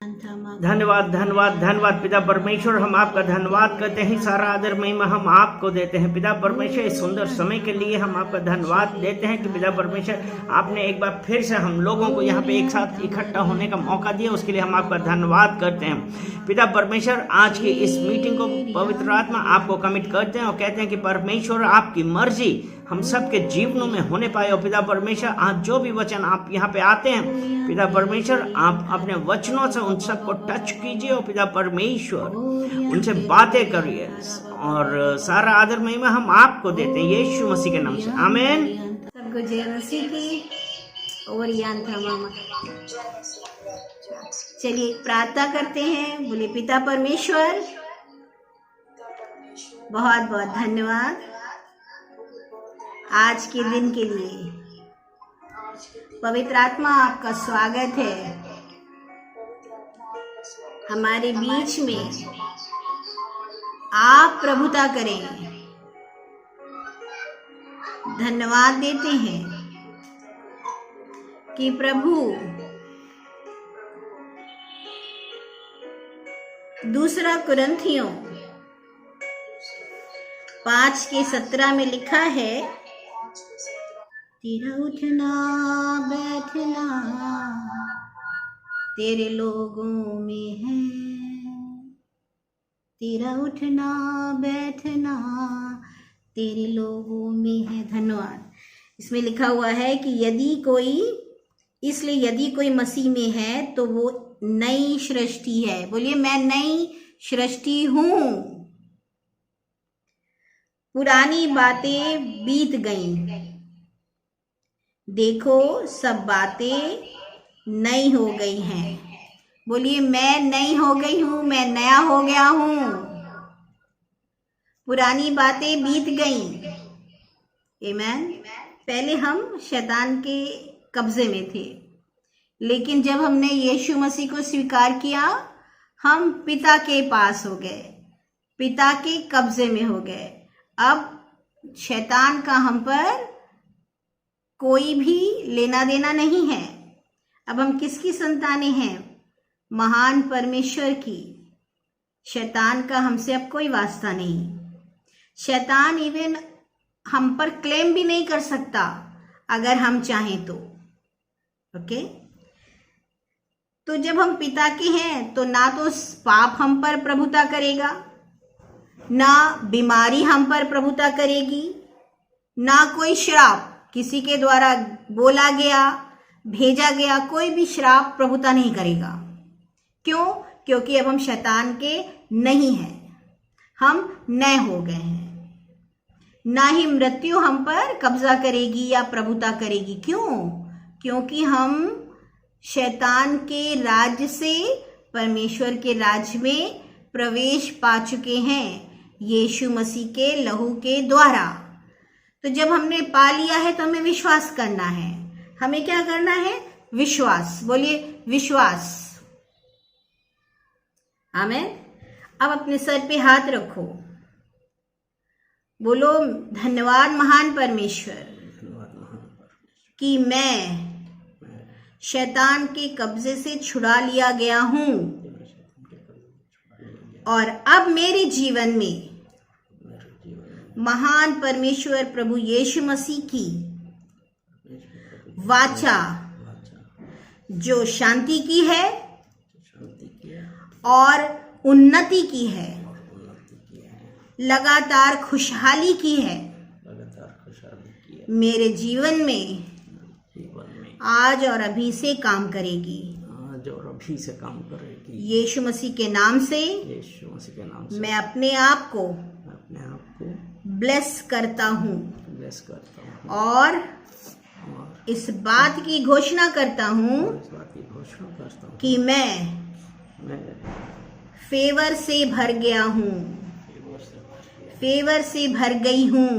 धन्यवाद धन्यवाद धन्यवाद पिता परमेश्वर, हम आपका धन्यवाद करते हैं। सारा आदर महिमा हम आपको देते हैं पिता परमेश्वर। इस सुंदर समय के लिए हम आपका धन्यवाद देते हैं कि पिता परमेश्वर आपने एक बार फिर से हम लोगों को यहाँ पे एक साथ इकट्ठा होने का मौका दिया, उसके लिए हम आपका धन्यवाद करते हैं पिता परमेश्वर। आज की इस मीटिंग को पवित्र आत्मा आपको कमिट करते हैं और कहते हैं कि परमेश्वर आपकी मर्जी हम सबके जीवनों में होने पाए। और पिता परमेश्वर आज जो भी वचन आप यहाँ पे आते हैं पिता परमेश्वर, आप अपने वचनों से उन सबको टच कीजिए और पिता परमेश्वर उनसे बातें करिए। और सारा आदर महिमा हम आपको देते हैं यीशु मसीह के नाम से, आमीन। सबको जय मसीह की। और यान था मामा, चलिए प्रार्थना करते हैं। बोले पिता परमेश्वर बहुत बहुत धन्यवाद आज के दिन के लिए। पवित्र आत्मा आपका स्वागत है हमारे बीच में। आप प्रभुता करें। धन्यवाद देते हैं कि प्रभु दूसरा कुरिन्थियों 5:17 में लिखा है, तेरा उठना बैठना तेरे लोगों में है, तेरा उठना बैठना तेरे लोगों में है। धन्यवाद। इसमें लिखा हुआ है कि यदि कोई मसीह में है तो वो नई सृष्टि है। बोलिए मैं नई सृष्टि हूं। पुरानी बातें बीत गईं, देखो सब बातें नई हो गई हैं। बोलिए मैं नई हो गई हूं, मैं नया हो गया हूं। पुरानी बातें बीत गईं। आमीन। पहले हम शैतान के कब्जे में थे, लेकिन जब हमने यीशु मसीह को स्वीकार किया हम पिता के पास हो गए, पिता के कब्जे में हो गए। अब शैतान का हम पर कोई भी लेना देना नहीं है। अब हम किसकी संतानें हैं? महान परमेश्वर की। शैतान का हमसे अब कोई वास्ता नहीं। शैतान इवन हम पर क्लेम भी नहीं कर सकता अगर हम चाहें तो। ओके, तो जब हम पिता के हैं तो ना तो पाप हम पर प्रभुता करेगा, ना बीमारी हम पर प्रभुता करेगी, ना कोई श्राप किसी के द्वारा बोला गया भेजा गया कोई भी श्राप प्रभुता नहीं करेगा। क्यों? क्योंकि अब हम शैतान के नहीं हैं, हम नए हो गए हैं। ना ही मृत्यु हम पर कब्जा करेगी या प्रभुता करेगी। क्यों? क्योंकि हम शैतान के राज्य से परमेश्वर के राज्य में प्रवेश पा चुके हैं यीशु मसीह के लहू के द्वारा। तो जब हमने पा लिया है तो हमें विश्वास करना है। हमें क्या करना है? विश्वास। बोलिए विश्वास। आमीन। अब अपने सर पे हाथ रखो, बोलो धन्यवाद महान परमेश्वर कि मैं शैतान के कब्जे से छुड़ा लिया गया हूं और अब मेरे जीवन में महान परमेश्वर प्रभु यीशु मसीह की वाचा जो शांति की है और उन्नति की है, लगातार खुशहाली की है, मेरे जीवन में आज और अभी से काम करेगी। आज और अभी से काम करेगी। यीशु मसीह के नाम से मैं अपने आप को ब्लेस करता हूँ और इस बात की घोषणा करता हूँ कि मैं फेवर से भर गया हूँ, फेवर से भर गई हूँ।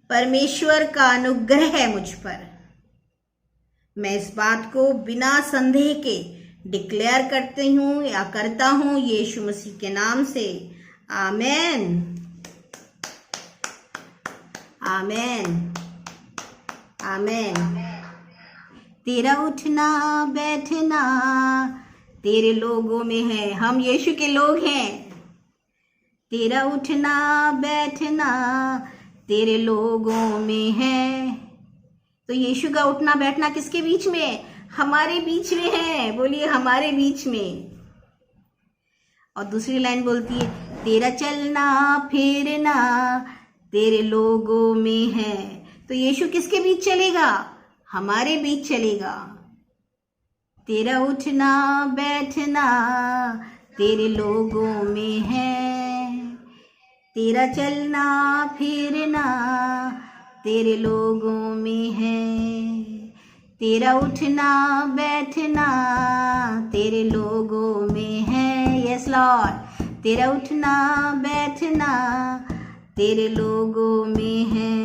परमेश्वर का अनुग्रह है मुझ पर। मैं इस बात को बिना संदेह के डिक्लेयर करती हूँ या करता हूँ यीशु मसीह के नाम से। आमेन, आमेन, आमेन। तेरा उठना बैठना तेरे लोगों में है। हम यीशु के लोग हैं। तेरा उठना बैठना तेरे लोगों में है। तो यीशु का उठना बैठना किसके बीच में है? हमारे बीच में है। बोलिए हमारे बीच में। और दूसरी लाइन बोलती है, तेरा चलना फिरना तेरे लोगों में है। तो यीशु किसके बीच चलेगा? हमारे बीच चलेगा। तेरा उठना बैठना तेरे लोगों में है। तेरा चलना फिरना तेरे लोगों में है। तेरा उठना बैठना तेरे लोगों में है। यस लॉर्ड, तेरा उठना बैठना तेरे लोगों में है।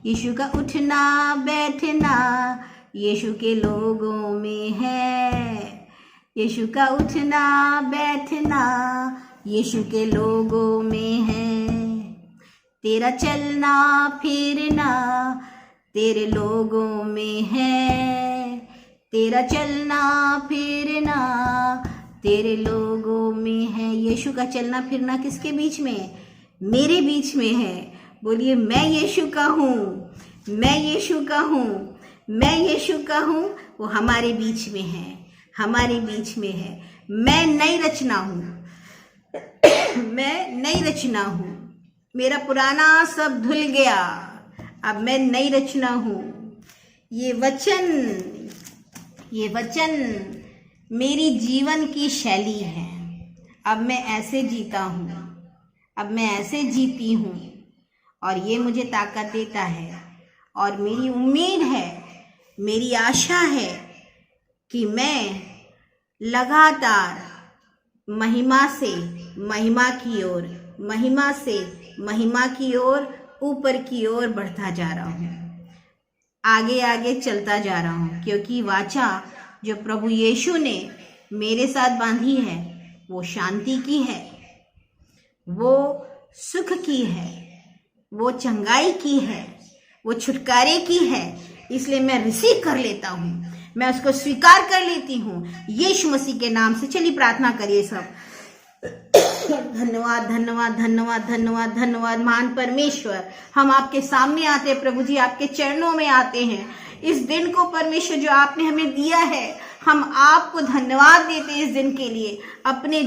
यीशु का उठना बैठना यीशु के लोगों में है। यीशु का उठना बैठना यीशु के लोगों में है। तेरा चलना फिरना तेरे लोगों में है। तेरा चलना फिरना तेरे लोगों में है। यीशु का चलना फिरना किसके बीच में है? मेरे बीच में है। बोलिए मैं यीशु का हूँ, मैं यीशु का हूँ, मैं यीशु का हूँ। वो हमारे बीच में है, हमारे बीच में है। मैं नई रचना हूँ, मैं नई रचना हूँ। मेरा पुराना सब धुल गया, अब मैं नई रचना हूँ। ये वचन मेरी जीवन की शैली है। अब मैं ऐसे जीता हूँ, अब मैं ऐसे जीती हूँ और ये मुझे ताकत देता है। और मेरी उम्मीद है, मेरी आशा है कि मैं लगातार महिमा से महिमा की ओर, महिमा से महिमा की ओर, ऊपर की ओर बढ़ता जा रहा हूँ, आगे आगे चलता जा रहा हूँ। क्योंकि वाचा जो प्रभु यीशु ने मेरे साथ बांधी है वो शांति की है, वो सुख की है, वो चंगाई की है, वो छुटकारे की है। इसलिए मैं रिसीव कर लेता हूँ, मैं उसको स्वीकार कर लेती हूँ यीशु मसीह के नाम से। चलिए प्रार्थना करिए सब। धन्यवाद धन्यवाद धन्यवाद धन्यवाद धन्यवाद महान परमेश्वर, हम आपके सामने आते हैं प्रभु जी, आपके चरणों में आते हैं। इस दिन को परमेश्वर जो आपने हमें दिया है, हम आपको धन्यवाद देते हैं इस दिन के लिए। अपने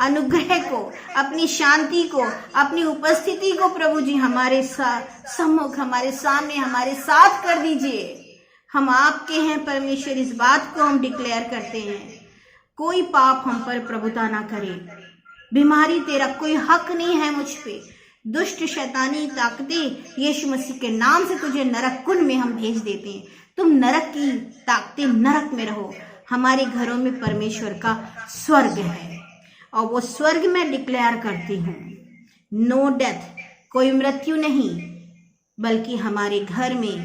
अनुग्रह को, अपनी शांति को, अपनी उपस्थिति को प्रभु जी हमारे सम्मुख, हमारे सामने, हमारे साथ कर दीजिए। हम आपके हैं परमेश्वर, इस बात को हम डिक्लेयर करते हैं। कोई पाप हम पर प्रभुता ना करे। बीमारी तेरा कोई हक नहीं है मुझ पे। दुष्ट शैतानी ताकतें यीशु मसीह के नाम से तुझे नरक कुंड में हम भेज देते हैं। तुम नरक की ताकतें नरक में रहो। हमारे घरों में परमेश्वर का स्वर्ग है और वो स्वर्ग में डिक्लेयर करती हूँ, नो डेथ, कोई मृत्यु नहीं, बल्कि हमारे घर में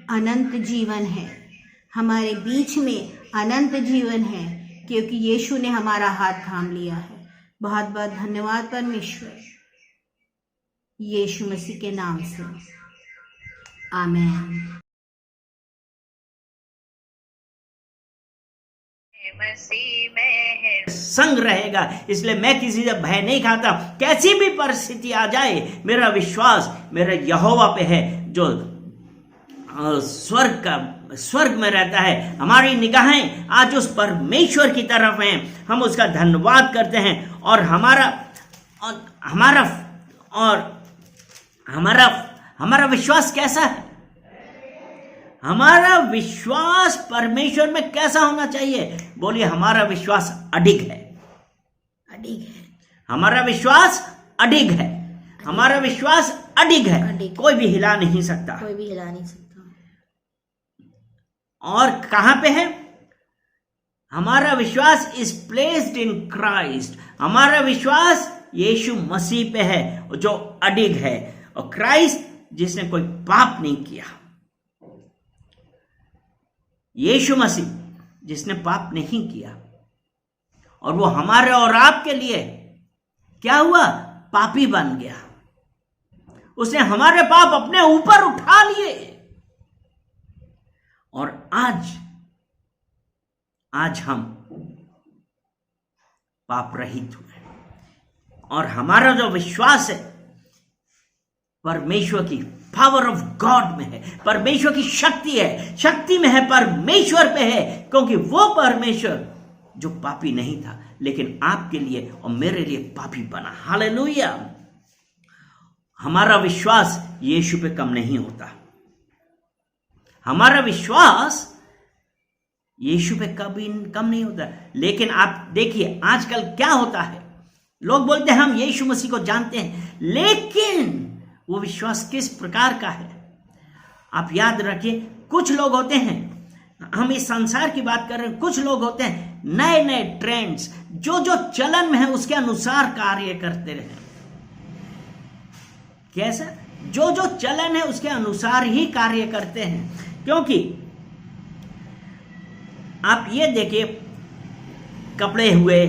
अनंत जीवन है, हमारे बीच में अनंत जीवन है, क्योंकि यीशु ने हमारा हाथ थाम लिया है। बहुत बहुत धन्यवाद परमेश्वर, यीशु मसीह के नाम से, आमीन। मसीह में है संग रहेगा, इसलिए मैं किसी से भय नहीं खाता। कैसी भी परिस्थिति आ जाए, मेरा विश्वास मेरे यहोवा पे है जो स्वर्ग में रहता है। हमारी निगाहें आज उस परमेश्वर की तरफ हैं। हम उसका धन्यवाद करते हैं और हमारा विश्वास कैसा है? हमारा विश्वास परमेश्वर में कैसा होना चाहिए? बोलिए हमारा विश्वास अडिग है, अडिग है। हमारा विश्वास अडिग है, हमारा विश्वास अडिग है, अडिग। कोई भी हिला नहीं सकता, कोई भी हिला नहीं सकता। और कहां पे है? हमारा विश्वास इज प्लेस्ड इन क्राइस्ट। हमारा विश्वास यीशु मसीह पे है जो अडिग है, और क्राइस्ट जिसने कोई पाप नहीं किया, यीशु मसीह जिसने पाप नहीं किया, और वो हमारे और आपके लिए क्या हुआ? पापी बन गया। उसने हमारे पाप अपने ऊपर उठा लिए, और आज हम पाप रहित हुए। और हमारा जो विश्वास है परमेश्वर की पावर ऑफ गॉड में है, परमेश्वर की शक्ति है, शक्ति में है, परमेश्वर पे है, क्योंकि वो परमेश्वर जो पापी नहीं था लेकिन आपके लिए और मेरे लिए पापी बना। हालेलुया। हमारा विश्वास यीशु पे कम नहीं होता, हमारा विश्वास यीशु पे कभी कम नहीं होता। लेकिन आप देखिए आजकल क्या होता है, लोग बोलते हैं हम यीशु मसीह को जानते हैं, लेकिन वो विश्वास किस प्रकार का है। आप याद रखिए, कुछ लोग होते हैं, हम इस संसार की बात कर रहे हैं, कुछ लोग होते हैं नए नए ट्रेंड्स जो जो चलन में है उसके अनुसार कार्य करते रहे। कैसा? जो जो चलन है उसके अनुसार ही कार्य करते हैं। क्योंकि आप ये देखिए, कपड़े हुए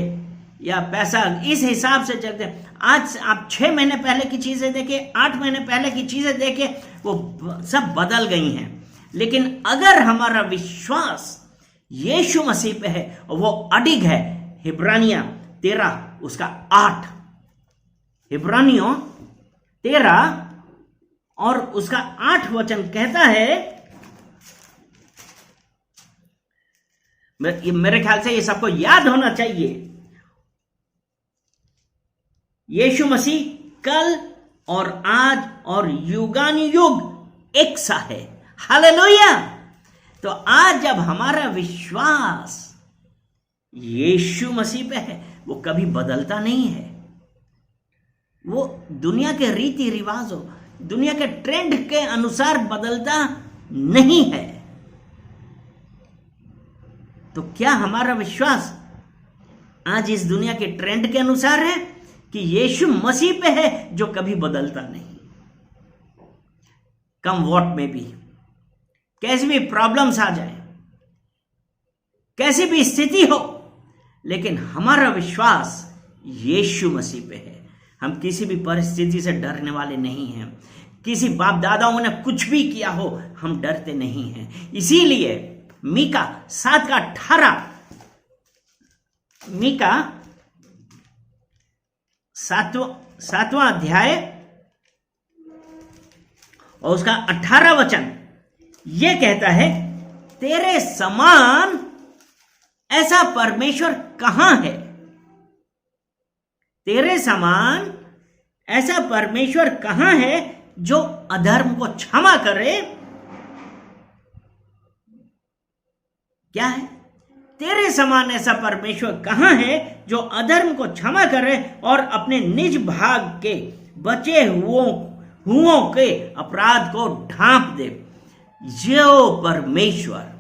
या पैसा, इस हिसाब से चलते हैं। आज आप 6 महीने पहले की चीजें देखिए, 8 महीने पहले की चीजें देखिए, वो सब बदल गई हैं। लेकिन अगर हमारा विश्वास यीशु मसीह पे है और वो अडिग है, हिब्रानियों 13 उसका 8, हिब्रानियों 13 और उसका 8 वचन कहता है, मेरे ख्याल से ये सबको याद होना चाहिए, यीशु मसीह कल और आज और युगानुयुग एक सा है। हालेलुया। तो आज जब हमारा विश्वास यीशु मसीह पे है, वो कभी बदलता नहीं है। वो दुनिया के रीति रिवाजों, दुनिया के ट्रेंड के अनुसार बदलता नहीं है। तो क्या हमारा विश्वास आज इस दुनिया के ट्रेंड के अनुसार है कि यीशु मसीह पे है जो कभी बदलता नहीं? कम वॉट में भी, कैसी भी प्रॉब्लम्स आ जाए, कैसी भी स्थिति हो, लेकिन हमारा विश्वास यीशु मसीह पे है। हम किसी भी परिस्थिति से डरने वाले नहीं हैं। किसी बाप दादाओं ने कुछ भी किया हो, हम डरते नहीं हैं। इसीलिए मीका 7:18, मीका 7वां अध्याय और उसका 18 वचन ये कहता है, तेरे समान ऐसा परमेश्वर कहां है? तेरे समान ऐसा परमेश्वर कहां है जो अधर्म को क्षमा करे? क्या है? तेरे समान ऐसा परमेश्वर कहां है जो अधर्म को क्षमा करे और अपने निज भाग के बचे हुओं के अपराध को ढांप दे। जो परमेश्वर,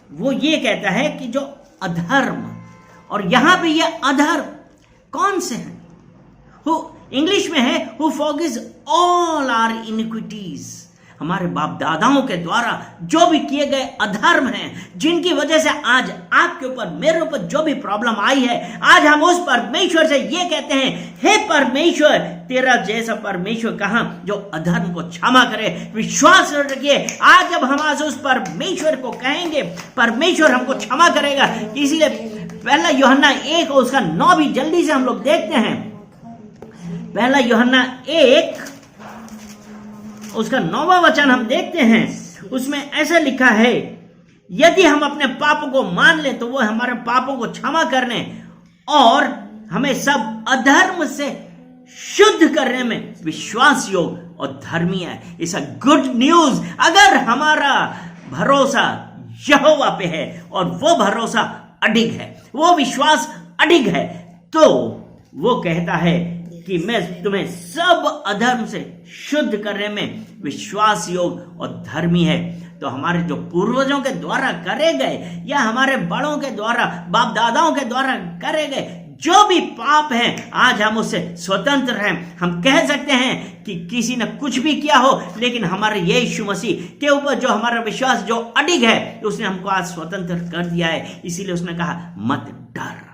वो ये कहता है कि जो अधर्म, और यहां पे ये अधर्म कौन से हैं? इंग्लिश में है who forgives all our iniquities. हमारे बाप दादाओं के द्वारा जो भी किए गए अधर्म हैं, जिनकी वजह से आज आपके ऊपर, मेरे ऊपर जो भी प्रॉब्लम आई है, आज हम उस परमेश्वर से ये कहते हैं, हे परमेश्वर, तेरा जैसा परमेश्वर कहां जो अधर्म को क्षमा करे। विश्वास रखिए, आज जब हम आज उस परमेश्वर को कहेंगे, परमेश्वर हमको क्षमा करेगा। इसीलिए पहला यूहन्ना 1 और उसका 9 भी जल्दी से हम लोग देखते हैं। पहला यूहन्ना 1 उसका 9वां वचन हम देखते हैं। उसमें ऐसा लिखा है, यदि हम अपने पापों को मान लें तो वो हमारे पापों को क्षमा करने और हमें सब अधर्म से शुद्ध करने में विश्वास योग और धर्मी है। It's a good news. अगर हमारा भरोसा यहोवा पे है और वो भरोसा अडिग है, वो विश्वास अडिग है, तो वो कहता है कि मैं तुम्हें सब अधर्म से शुद्ध करने में विश्वास योग और धर्मी है। तो हमारे जो पूर्वजों के द्वारा करे गए या हमारे बड़ों के द्वारा, बाप दादाओं के द्वारा करे गए जो भी पाप हैं, आज हम उससे स्वतंत्र हैं। हम कह सकते हैं कि किसी ने कुछ भी किया हो, लेकिन हमारे यीशु मसीह के ऊपर जो हमारा विश्वास जो अडिग है, उसने हमको आज स्वतंत्र कर दिया है। इसीलिए उसने कहा, मत डर,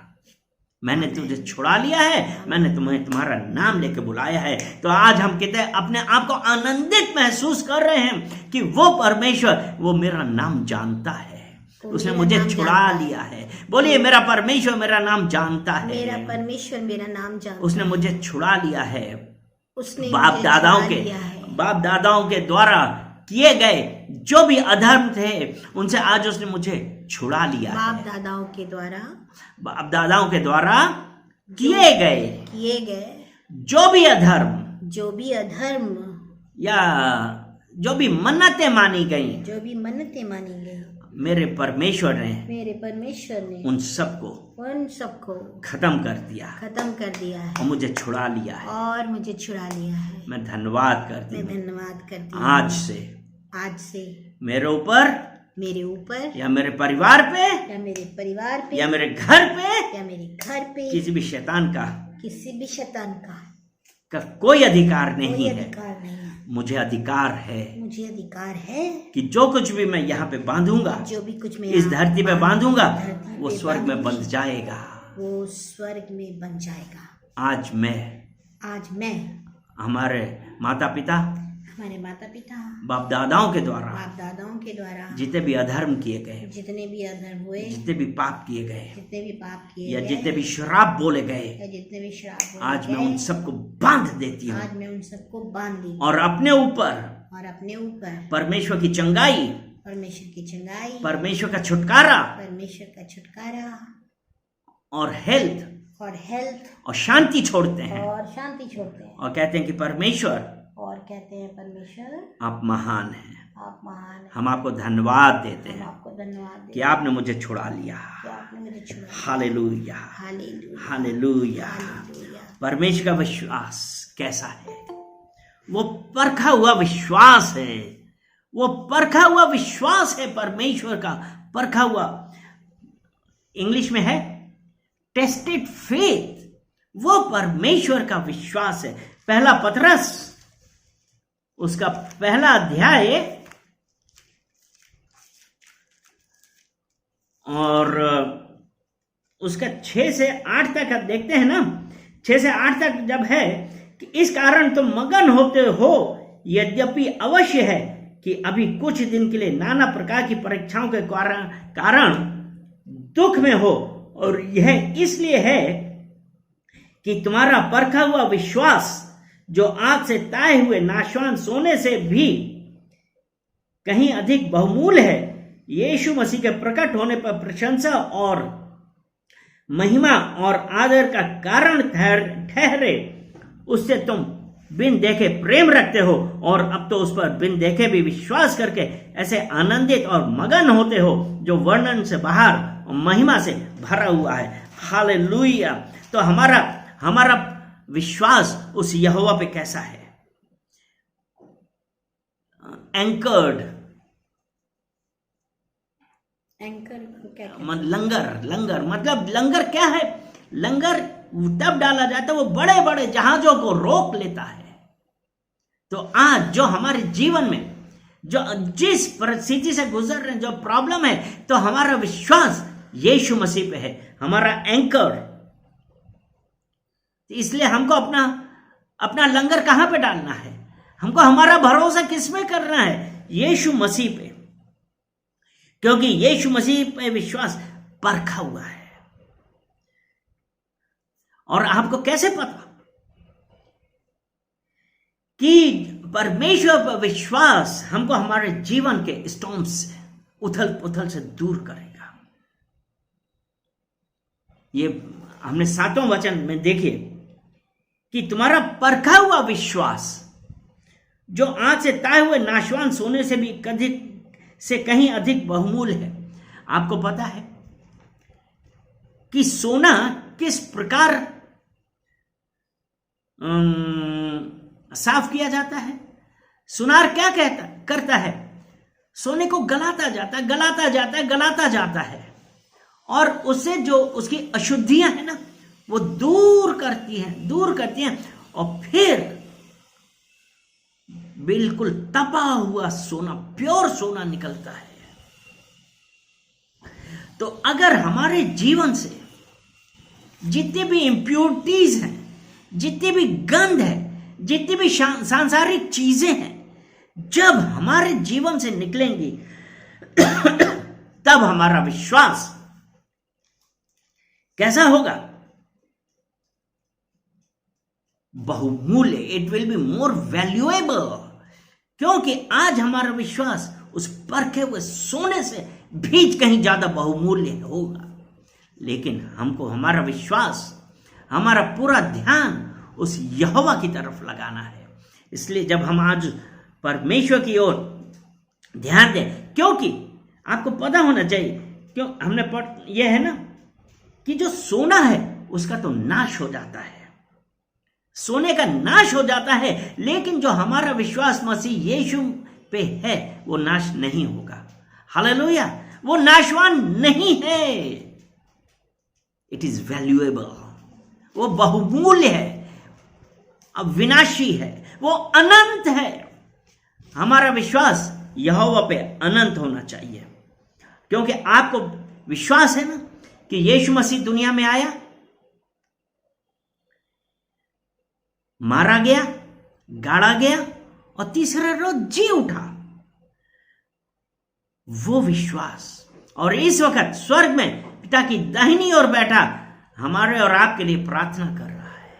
मैंने तुझे छुड़ा लिया है, मैंने तुम्हें तुम्हारा नाम लेके बुलाया है। तो आज हम कहते हैं, अपने आप को आनंदित महसूस कर रहे हैं कि वो परमेश्वर, वो मेरा नाम जानता है, उसने मुझे छुड़ा लिया है, बोलिए, मेरा परमेश्वर मेरा नाम जानता है। मेरा परमेश्वर मेरा नाम जानता उसने मुझे छुड़ा लिया है। उसने बाप मुझे दादाओं छुड़ा के लिया है। बाप दादाओं के द्वारा किए गए जो भी अधर्म थे, उनसे आज उसने मुझे छुड़ा लिया है। बाप दादाओं के द्वारा किए गए जो भी अधर्म या जो भी मन्नतें मानी गई, मेरे परमेश्वर ने उन सबको खत्म कर दिया है और मुझे छुड़ा लिया है। मैं धन्यवाद करती हूँ। आज से मेरे ऊपर या मेरे परिवार पे या मेरे घर पे किसी भी शैतान का कोई अधिकार नहीं है। मुझे अधिकार है कि जो कुछ भी मैं यहाँ पे बांधूंगा, इस धरती पे बांधूंगा, वो स्वर्ग में बंध जाएगा। आज मैं हमारे माता पिता बाप दादाओं के द्वारा जितने भी अधर्म किए गए, जितने भी अधर्म हुए, जितने भी पाप किए गए या जितने भी श्राप बोले गए, आज मैं उन सबको बांध देती हूँ और अपने ऊपर परमेश्वर की चंगाई, परमेश्वर का छुटकारा और हेल्थ और शांति छोड़ते हैं और कहते हैं कि परमेश्वर आप महान हैं। हम आपको धन्यवाद देते हैं कि आपने मुझे छुड़ा लिया। Hallelujah, hallelujah. परमेश्वर का विश्वास कैसा है? वो परखा हुआ विश्वास है। वो परखा हुआ विश्वास है परमेश्वर का। परखा हुआ इंग्लिश में है टेस्टेड फेथ। वो परमेश्वर का विश्वास है। पहला पतरस उसका पहला अध्याय और उसका 6 से 8 तक आप देखते हैं ना। 6 से 8 तक जब है कि इस कारण तुम मगन होते हो, यद्यपि अवश्य है कि अभी कुछ दिन के लिए नाना प्रकार की परीक्षाओं के कारण दुख में हो, और यह इसलिए है कि तुम्हारा परखा हुआ विश्वास, जो आग से ताए हुए नाशवान सोने से भी कहीं अधिक बहुमूल्य है, यीशु मसीह के प्रकट होने पर प्रशंसा और महिमा और आदर का कारण ठहरे, उससे तुम बिन देखे प्रेम रखते हो, और अब तो उस पर बिन देखे भी विश्वास करके ऐसे आनंदित और मगन होते हो जो वर्णन से बाहर और महिमा से भरा हुआ है। हालेलुया। तो हमारा विश्वास उस यहोवा पे कैसा है? एंकर्ड, लंगर मतलब लंगर क्या है? लंगर तब डाला जाता है वो बड़े बड़े जहाजों को रोक लेता है। तो आज जो हमारे जीवन में जो जिस परिस्थिति से गुजर रहे हैं, जो प्रॉब्लम है, तो हमारा विश्वास यीशु मसीह पे है, हमारा एंकर। इसलिए हमको अपना लंगर कहां पे डालना है? हमको हमारा भरोसा किस में करना है? यीशु मसीह पे, क्योंकि यीशु मसीह पे विश्वास परखा हुआ है। और आपको कैसे पता कि परमेश्वर पर विश्वास हमको हमारे जीवन के स्टॉर्म्स से, उथल पुथल से दूर करेगा? ये हमने 7वें वचन में देखिए कि तुम्हारा परखा हुआ विश्वास, जो आंच से ताए हुए नाशवान सोने से भी कहीं अधिक बहुमूल्य है। आपको पता है कि सोना किस प्रकार साफ किया जाता है? सुनार क्या करता है? सोने को गलाता जाता है और उससे जो उसकी अशुद्धियां हैं ना, वो दूर करती हैं और फिर बिल्कुल तपा हुआ सोना, प्योर सोना निकलता है। तो अगर हमारे जीवन से जितनी भी इंप्योरिटीज हैं, जितनी भी गंध है, जितनी भी सांसारिक चीजें हैं, जब हमारे जीवन से निकलेंगी तब हमारा विश्वास कैसा होगा? बहुमूल्य, it will be more valuable, क्योंकि आज हमारा विश्वास उस परखे हुए सोने से भी कहीं ज्यादा बहुमूल्य होगा। लेकिन हमको हमारा विश्वास, हमारा पूरा ध्यान उस यहोवा की तरफ लगाना है। इसलिए जब हम आज परमेश्वर की ओर ध्यान दें, क्योंकि आपको पता होना चाहिए, क्यों हमने यह है ना कि जो सोना है उसका तो नाश हो जाता है, सोने का नाश हो जाता है, लेकिन जो हमारा विश्वास मसीह यीशु पे है वो नाश नहीं होगा। हालेलुया, वो नाशवान नहीं है, इट इज वैल्यूएबल, वो बहुमूल्य है, अविनाशी है, वो अनंत है। हमारा विश्वास यहोवा पे अनंत होना चाहिए, क्योंकि आपको विश्वास है ना कि यीशु मसीह दुनिया में आया, मारा गया, गाड़ा गया और तीसरे रोज जी उठा। वो विश्वास, और इस वक्त स्वर्ग में पिता की दाहिनी ओर बैठा हमारे और आपके लिए प्रार्थना कर रहा है।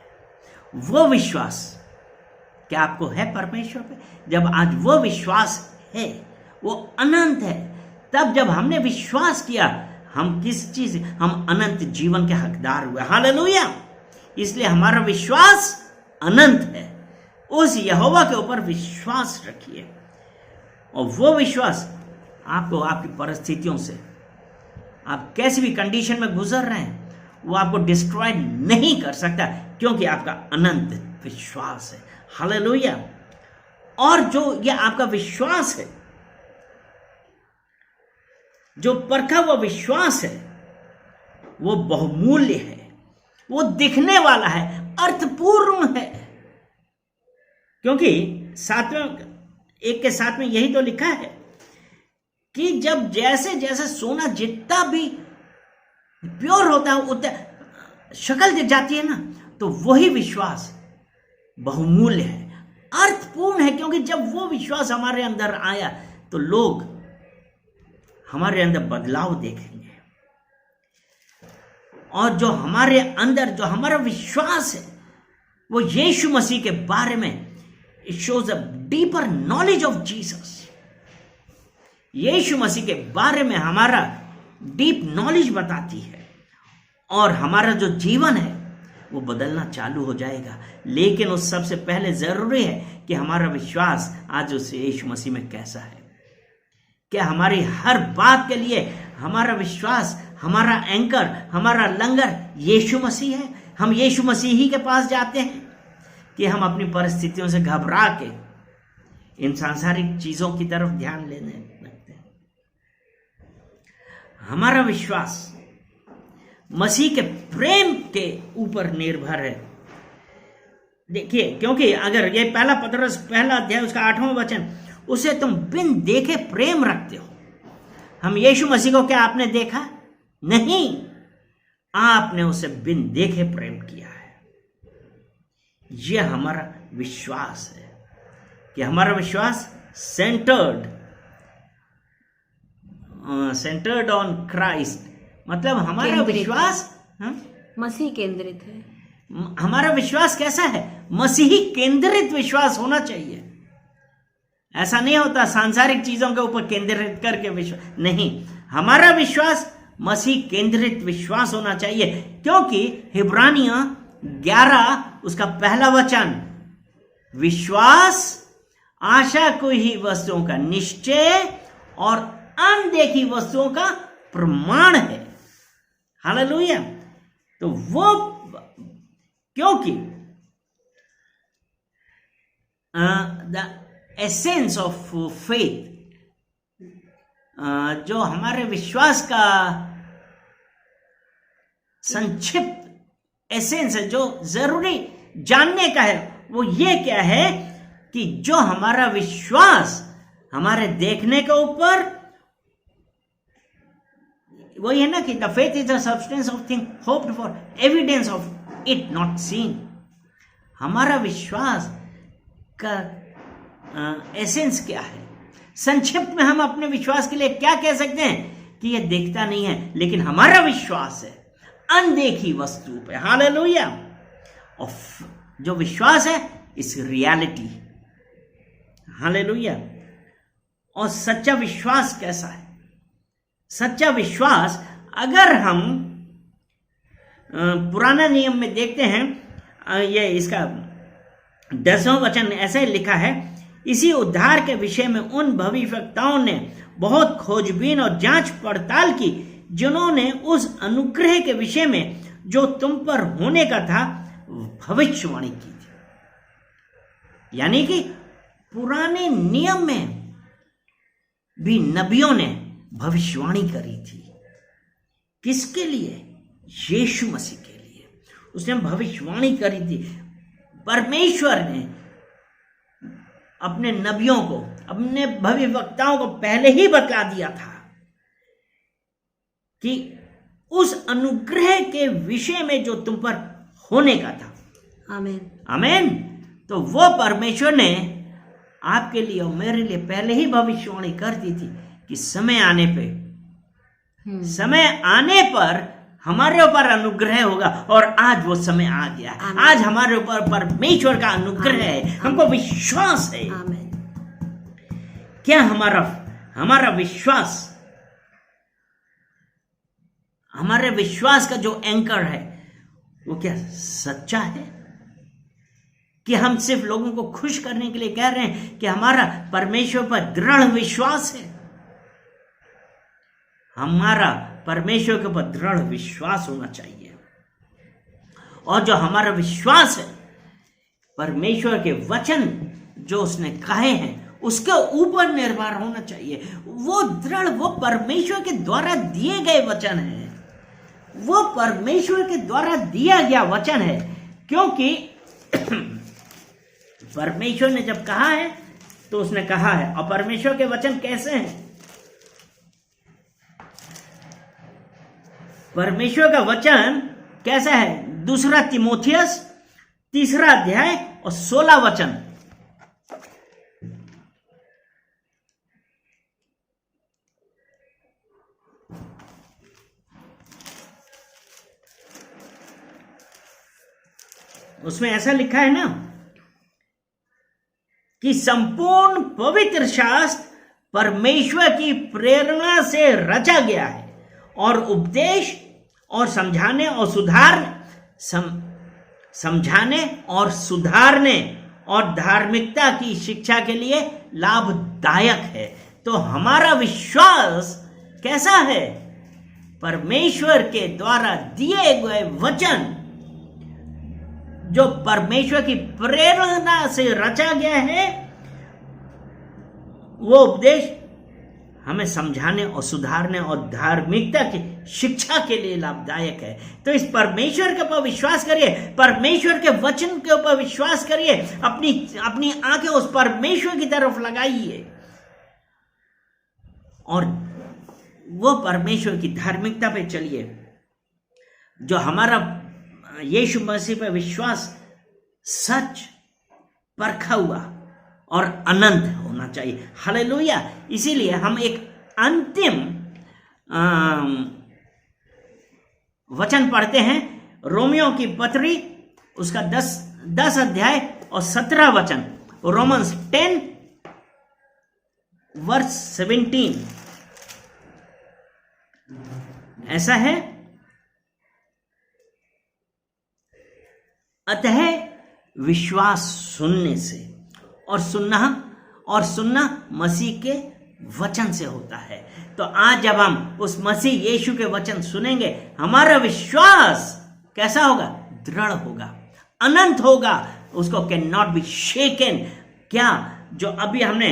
वो विश्वास क्या आपको है परमेश्वर पे? जब आज वो विश्वास है, वो अनंत है, तब जब हमने विश्वास किया, हम किस चीज, हम अनंत जीवन के हकदार हुए। हालेलुया, इसलिए हमारा विश्वास अनंत है। उस यहोवा के ऊपर विश्वास रखिए, और वो विश्वास आपको आपकी परिस्थितियों से, आप कैसी भी कंडीशन में गुजर रहे हैं, वो आपको डिस्ट्रॉय नहीं कर सकता, क्योंकि आपका अनंत विश्वास है। हालेलुया, और जो ये आपका विश्वास है, जो परखा हुआ विश्वास है, वो बहुमूल्य है, वो दिखने वाला है, अर्थपूर्ण है, क्योंकि 1 के 7 में यही तो लिखा है कि जब जैसे जैसे सोना जितना भी प्योर होता है उतना शक्ल दिख जाती है ना, तो वही विश्वास बहुमूल्य है, अर्थपूर्ण है, क्योंकि जब वो विश्वास हमारे अंदर आया तो लोग हमारे अंदर बदलाव देखेंगे, और जो हमारे अंदर जो हमारा विश्वास है वो यीशु मसीह के बारे में, it shows a deeper knowledge of Jesus. यीशु मसीह के बारे में हमारा डीप नॉलेज बताती है, और हमारा जो जीवन है वो बदलना चालू हो जाएगा। लेकिन उस सबसे पहले जरूरी है कि हमारा विश्वास आज उस यीशु मसीह में कैसा है। क्या हमारी हर बात के लिए हमारा विश्वास, हमारा एंकर, हमारा लंगर यीशु मसीह है? हम यीशु मसीह ही के पास जाते हैं कि हम अपनी परिस्थितियों से घबरा के इन सांसारिक चीजों की तरफ ध्यान लेने लगते हैं? हमारा विश्वास मसीह के प्रेम के ऊपर निर्भर है। देखिए, क्योंकि अगर ये पहला पतरस पहला अध्याय उसका 8वां वचन, उसे तुम बिन देखे प्रेम रखते हो। हम यीशु मसीह को क्या आपने देखा? नहीं, आपने उसे बिन देखे प्रेम किया है। यह हमारा विश्वास है कि हमारा विश्वास सेंटर्ड ऑन क्राइस्ट, मतलब हमारा विश्वास मसीह केंद्रित है। हमारा विश्वास कैसा है? मसीही केंद्रित विश्वास होना चाहिए। ऐसा नहीं होता सांसारिक चीजों के ऊपर केंद्रित करके विश्वास, नहीं, हमारा विश्वास मसीह केंद्रित विश्वास होना चाहिए, क्योंकि हिब्रानियों 11 उसका पहला वचन, विश्वास आशा की ही वस्तुओं का निश्चय और अनदेखी वस्तुओं का प्रमाण है। हालेलुया, तो वो क्योंकि द एसेंस ऑफ फेथ, जो हमारे विश्वास का संक्षिप्त एसेंस है, जो जरूरी जानने का है, वो ये क्या है कि जो हमारा विश्वास हमारे देखने के ऊपर, वही है ना कि the faith is the substance of thing hoped for, evidence of it not seen. हमारा विश्वास का एसेंस क्या है? संक्षिप्त में हम अपने विश्वास के लिए क्या कह सकते हैं कि यह दिखता नहीं है, लेकिन हमारा विश्वास है, अनदेखी वस्तु पे। हालेलुया। और जो विश्वास है इस रियलिटी। हालेलुया। और सच्चा विश्वास कैसा है? सच्चा विश्वास, अगर हम पुराना नियम में देखते हैं, ये इसका 10वां वचन ऐसे लिखा है, इसी उद्धार के विषय में उन भविष्यवक्ताओं ने बहुत खोजबीन और जांच पड़ताल की, जिन्होंने उस अनुग्रह के विषय में जो तुम पर होने का था भविष्यवाणी की थी। यानी कि पुराने नियम में भी नबियों ने भविष्यवाणी करी थी। किसके लिए? यीशु मसीह के लिए उसने भविष्यवाणी करी थी। परमेश्वर ने अपने नबियों को, अपने भविष्यवक्ताओं को पहले ही बतला दिया था कि उस अनुग्रह के विषय में जो तुम पर होने का था। आमीन। आमीन। तो वो परमेश्वर ने आपके लिए और मेरे लिए पहले ही भविष्यवाणी कर दी थी कि समय आने पर हमारे ऊपर अनुग्रह होगा। और आज वो समय आ गया। आज हमारे ऊपर परमेश्वर का अनुग्रह है, हमको विश्वास है। क्या हमारा विश्वास, हमारे विश्वास का जो एंकर है वो क्या सच्चा है? कि हम सिर्फ लोगों को खुश करने के लिए कह रहे हैं कि हमारा परमेश्वर पर दृढ़ विश्वास है? हमारा परमेश्वर के ऊपर दृढ़ विश्वास होना चाहिए। और जो हमारा विश्वास है परमेश्वर के वचन जो उसने कहे हैं उसके ऊपर निर्भर होना चाहिए। वो दृढ़, वो परमेश्वर के द्वारा दिए गए वचन है, वो परमेश्वर के द्वारा दिया गया वचन है। क्योंकि परमेश्वर ने जब कहा है तो उसने कहा है। और परमेश्वर के वचन कैसे हैं? परमेश्वर का वचन कैसा है? 2 तीमुथियुस 3 अध्याय और 16 वचन। उसमें ऐसा लिखा है ना कि संपूर्ण पवित्र शास्त्र परमेश्वर की प्रेरणा से रचा गया है और उपदेश और समझाने और सुधारने और धार्मिकता की शिक्षा के लिए लाभदायक है। तो हमारा विश्वास कैसा है? परमेश्वर के द्वारा दिए गए वचन जो परमेश्वर की प्रेरणा से रचा गया है, वो उपदेश हमें समझाने और सुधारने और धार्मिकता की शिक्षा के लिए लाभदायक है। तो इस परमेश्वर के ऊपर विश्वास करिए, परमेश्वर के वचन के ऊपर विश्वास करिए, अपनी आंखें उस परमेश्वर की तरफ लगाइए और वो परमेश्वर की धार्मिकता पे चलिए। जो हमारा यीशु मसीह पे विश्वास सच, परखा हुआ और अनंत होना चाहिए। हालेलुया। इसीलिए हम एक अंतिम वचन पढ़ते हैं, रोमियो की पत्री उसका 10 अध्याय और 17 वचन। रोमन्स 10 वर्स 17 ऐसा है, अतः विश्वास सुनने से और सुनना मसीह के वचन से होता है। तो आज जब हम उस मसीह यीशु के वचन सुनेंगे, हमारा विश्वास कैसा होगा? दृढ़ होगा, अनंत होगा, उसको कैन नॉट बी शेकन। क्या जो अभी हमने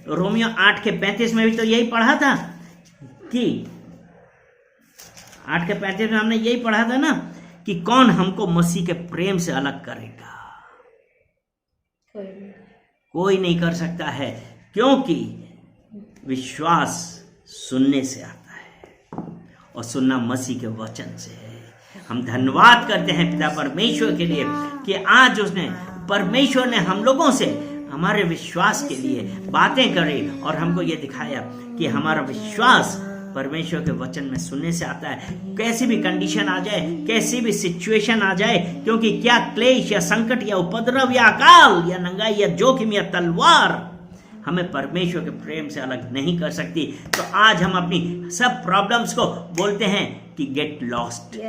रोमियो 8:35 में भी तो यही पढ़ा था कि 8:35 में हमने यही पढ़ा था ना कि कौन हमको मसीह के प्रेम से अलग करेगा? कोई नहीं कर सकता है, क्योंकि विश्वास सुनने से आता है और सुनना मसीह के वचन से है। हम धन्यवाद करते हैं पिता परमेश्वर के लिए कि आज उसने परमेश्वर ने हम लोगों से हमारे विश्वास के लिए बातें करी और हमको ये दिखाया कि हमारा विश्वास परमेश्वर के वचन में सुनने से आता है। कैसी भी कंडीशन आ जाए, कैसी भी सिचुएशन आ जाए, क्योंकि क्या क्लेश या संकट या उपद्रव या अकाल या नंगाई या जोखिम या तलवार हमें परमेश्वर के प्रेम से अलग नहीं कर सकती। तो आज हम अपनी सब प्रॉब्लम्स को बोलते हैं कि गेट लॉस्ट।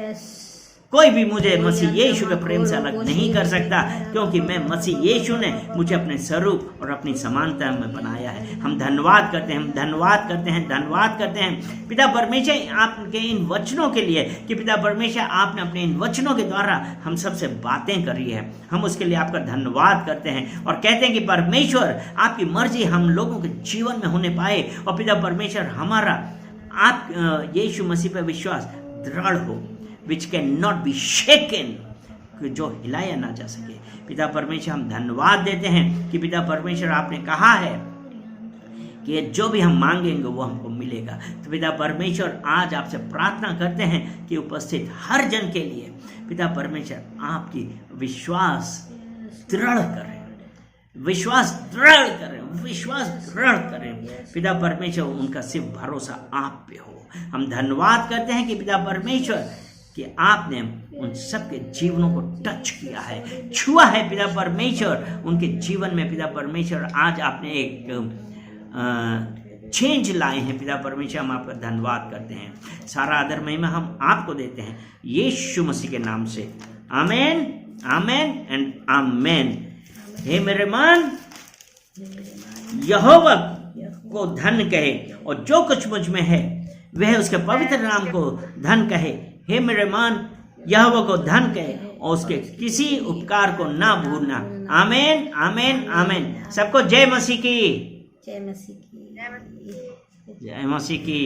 कोई भी मुझे मसीह यीशु के प्रेम से अलग नहीं कर सकता, क्योंकि मैं मसीह यीशु ने मुझे अपने स्वरूप और अपनी समानता में बनाया है। हम धन्यवाद करते हैं, हम धन्यवाद करते हैं, धन्यवाद करते हैं पिता परमेश्वर आपके इन वचनों के लिए कि पिता परमेश्वर आपने अपने इन वचनों के द्वारा हम सबसे बातें करी है। हम उसके लिए आपका धन्यवाद करते हैं और कहते हैं कि परमेश्वर आपकी मर्जी हम लोगों के जीवन में होने पाए और पिता परमेश्वर हमारा आप यीशु मसीह पर विश्वास दृढ़ हो, which cannot be shaken, जो हिलाया ना जा सके। पिता परमेश्वर हम धन्यवाद देते हैं कि पिता परमेश्वर आपने कहा है कि जो भी हम मांगेंगे वो हमको मिलेगा। तो पिता परमेश्वर आज आपसे प्रार्थना करते हैं कि उपस्थित हर जन के लिए पिता परमेश्वर आपकी विश्वास दृढ़ करें, विश्वास दृढ़ करें, विश्वास दृढ़ करें। पिता परमेश्वर उनका सिर्फ भरोसा आप पे हो। हम धन्यवाद करते हैं कि पिता परमेश्वर कि आपने उन सबके जीवनों को टच किया है, छुआ है पिता परमेश्वर उनके जीवन में। पिता परमेश्वर आज आपने एक चेंज लाए हैं। पिता परमेश्वर हम आपका धन्यवाद करते हैं। सारा आदर महिमा हम आपको देते हैं यीशु मसीह के नाम से। आमेन, आमेन एंड आमेन। हे मेरे मन यहोवा को धन कहे और जो कुछ मुझ में है वह उसके पवित्र नाम को धन कहे। हे मेरे मन यहोवा को धन कहे और उसके किसी उपकार को ना भूलना। आमेन, आमेन, आमेन। सबको जय मसीह की, जय मसीह की, जय मसीह की।